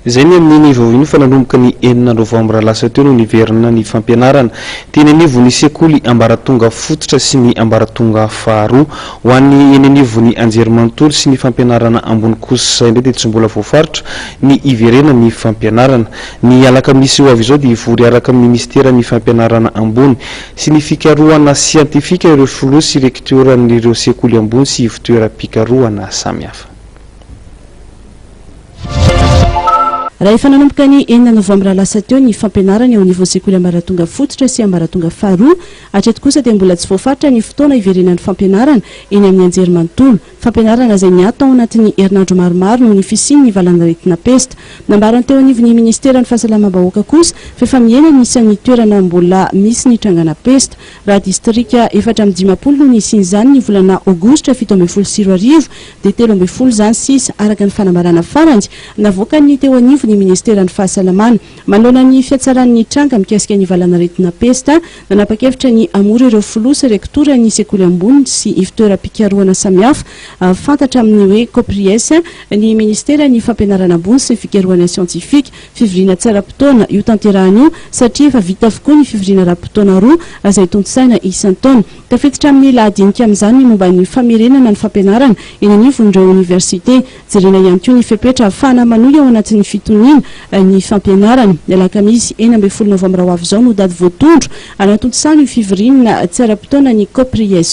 Izay ny amin'ny vaoviny fa nanomboka ny 9 novambra lasa teo no niverina ny fampianarana teny anivon'ny sekoly ambaratonga fototra sy ny ambaratonga faharoa ho an'ny eny anivon'ny anjerimanontolo sy ny fampianarana ambony kosa indray dia tsy mbola voafaritra ny iverena ny fampianarana. Ny alakamisy ho avy izao dia ivory araka amin'ny ministera ny fampianarana ambony sy ny fikarohana siantifika ireo filoha sy rektoran'ireo sekoly ambony sy fitoeram-pikarohana samihafa. Raha efa nanomboka ny 9 novambra lasa teo ny fampianarana ao niveau sekoly ambaratonga fototra sy ambaratonga faharoa, hatreto kosa dia mbola tsy voafaritra ny fotoana iverenan'ny fampianarana eny amin'ny anjerimanontolo. Fampianarana izay niatao ao anatin'ny herinandro maromaro noho ny fisian'ny valan'aretina pesta. Nambarany teo anivon'ny ministeran'ny fahasalamam-bahoaka kosa fa efa miaina ny isan'ny toerana mbola misy ny trangana pesta. Raha distrika 450 no nisian'izany ny volana aogositra 17 dia 13 zany sisa araka ny fanambarana farany navoaka ny teo anivon'ny ministeran'ny fahasalamana. Manoloana ny fiatsaran'ny tranga mikasika ny valan'aretina pesta, nanapa-kevitra ny amora ireo filoha sy rektora ny sekoly ambony sy fitoeram-pikarohana samihafa fantatra amin'ny hoe COPRIES ny ministera ny fampianarana ambony sy fikarohana siantifika fivoriana tsara-potoana io tanterahana io satria efa vita avokoa ny fivoriana ra-potoana roa izay tontosaina isan-taona. Tafiditra amin'ny lahadinika amin'izany ny momba ny famerenana ny fampianarana eny anivon'ireo université. Jerena ihany koa ny fepetra ahafahana manohy ao anatin'ny fitoniana ny fampianarana. Ny alakamisy 9 novambra ho avy izao no dady voatondro anatontosaina io fivoriana tsara-potoana ny COPRIES.